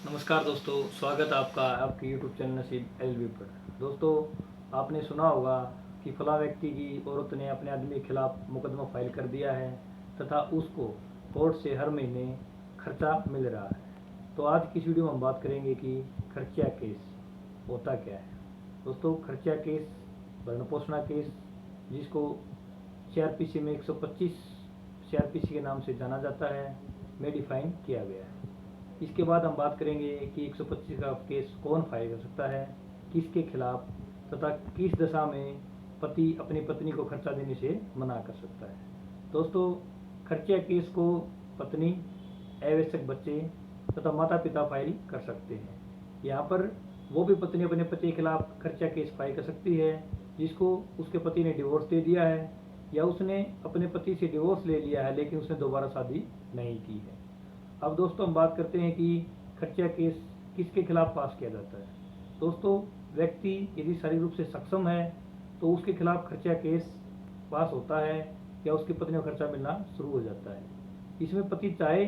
नमस्कार दोस्तों, स्वागत है आपका आपके यूट्यूब चैनल नसीब एलबी पर। दोस्तों, आपने सुना होगा कि फला व्यक्ति की औरत ने अपने आदमी के खिलाफ मुकदमा फाइल कर दिया है तथा उसको कोर्ट से हर महीने खर्चा मिल रहा है। तो आज की इस वीडियो में हम बात करेंगे कि खर्चा केस होता क्या है। दोस्तों, खर्चा केस भरण पोषण केस, जिसको CRPC में 125 CRPC के नाम से जाना जाता है, में डिफाइन किया गया है। इसके बाद हम बात करेंगे कि 125 का केस कौन फाइल कर सकता है, किसके खिलाफ, तथा किस दशा में पति अपनी पत्नी को खर्चा देने से मना कर सकता है। दोस्तों, खर्चा केस को पत्नी, आवश्यक बच्चे तथा माता पिता फाइल कर सकते हैं। यहाँ पर वो भी पत्नी अपने पति के खिलाफ खर्चा केस फाइल कर सकती है जिसको उसके पति ने डिवोर्स दे दिया है, या उसने अपने पति से डिवोर्स ले लिया है लेकिन उसने दोबारा शादी नहीं की है। अब दोस्तों, हम बात करते हैं कि खर्चा केस किसके खिलाफ पास किया जाता है। दोस्तों, व्यक्ति यदि शारीरिक रूप से सक्षम है तो उसके खिलाफ खर्चा केस पास होता है या उसकी पत्नी को खर्चा मिलना शुरू हो जाता है। इसमें पति चाहे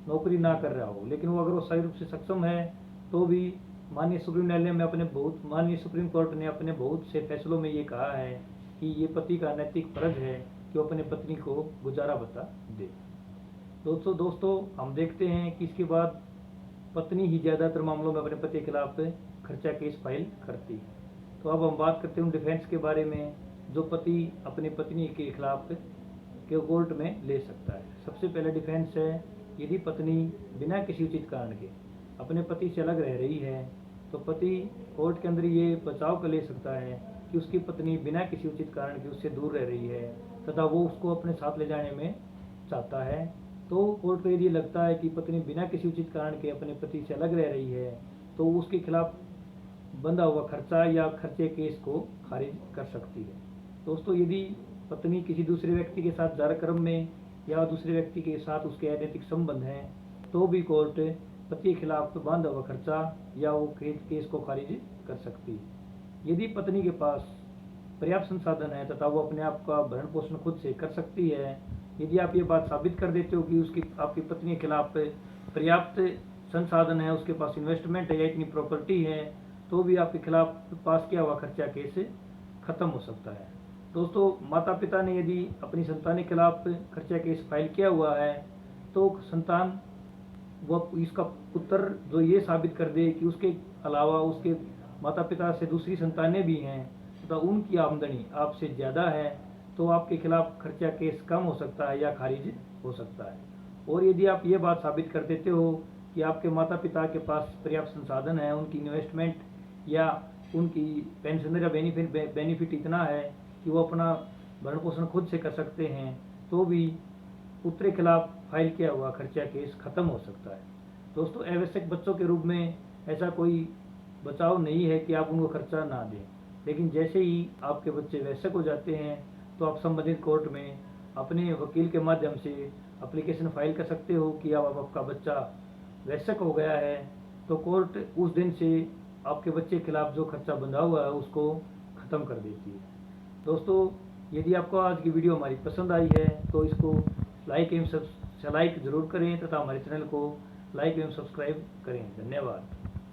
नौकरी ना कर रहा हो, लेकिन वो अगर वो शारीरिक रूप से सक्षम है तो भी माननीय सुप्रीम न्यायालय में माननीय सुप्रीम कोर्ट ने अपने बहुत से फैसलों में ये कहा है कि ये पति का नैतिक फर्ज है कि वो अपने पत्नी को गुजारा भत्ता दे। दोस्तों, हम देखते हैं कि इसके बाद पत्नी ही ज़्यादातर मामलों में अपने पति के खिलाफ खर्चा केस फाइल करती है। तो अब हम बात करते हैं उन डिफेंस के बारे में जो पति अपनी पत्नी के खिलाफ के कोर्ट में ले सकता है। सबसे पहला डिफेंस है, यदि पत्नी बिना किसी उचित कारण के अपने पति से अलग रह रही है तो पति कोर्ट के अंदर ये बचाव कर ले सकता है कि उसकी पत्नी बिना किसी उचित कारण के उससे दूर रह रही है तथा वो उसको अपने साथ ले जाने में चाहता है। तो कोर्ट को यदि लगता है कि पत्नी बिना किसी उचित कारण के अपने पति से अलग रह रही है तो उसके खिलाफ बंधा हुआ खर्चा या खर्चे केस को खारिज कर सकती है। दोस्तों, यदि पत्नी किसी दूसरे व्यक्ति के साथ कार्यक्रम में या दूसरे व्यक्ति के साथ उसके अनैतिक संबंध हैं तो भी कोर्ट पति के खिलाफ बांधा हुआ खर्चा या वो केस को खारिज कर सकती है। यदि पत्नी के पास पर्याप्त संसाधन है तथा वो अपने आप का भरण पोषण खुद से कर सकती है, यदि आप ये बात साबित कर देते हो कि आपकी पत्नी के खिलाफ पर्याप्त संसाधन है, उसके पास इन्वेस्टमेंट है या इतनी प्रॉपर्टी है, तो भी आपके खिलाफ पास किया हुआ खर्चा केस खत्म हो सकता है। दोस्तों, माता पिता ने यदि अपनी संतान के खिलाफ खर्चा केस फाइल किया हुआ है तो संतान वह इसका पुत्र जो ये साबित कर दे कि उसके अलावा उसके माता पिता से दूसरी संतानें भी हैं तथा उनकी आमदनी आपसे ज़्यादा है, तो आपके खिलाफ खर्चा केस कम हो सकता है या खारिज हो सकता है। और यदि आप ये बात साबित कर देते हो कि आपके माता पिता के पास पर्याप्त संसाधन है, उनकी इन्वेस्टमेंट या उनकी पेंशन या बेनिफिट इतना है कि वो अपना भरण पोषण खुद से कर सकते हैं, तो भी पुत्र के खिलाफ फाइल किया हुआ खर्चा केस खत्म हो सकता है। दोस्तों, आवश्यक बच्चों के रूप में ऐसा कोई बचाव नहीं है कि आप उनको खर्चा ना दें, लेकिन जैसे ही आपके बच्चे वयस्क हो जाते हैं तो आप संबंधित कोर्ट में अपने वकील के माध्यम से एप्लीकेशन फाइल कर सकते हो कि अब आपका बच्चा वयस्क हो गया है, तो कोर्ट उस दिन से आपके बच्चे के खिलाफ जो खर्चा बंधा हुआ है उसको ख़त्म कर देती है। दोस्तों, यदि आपको आज की वीडियो हमारी पसंद आई है तो इसको लाइक ज़रूर करें तथा हमारे चैनल को लाइक एवं सब्सक्राइब करें। धन्यवाद।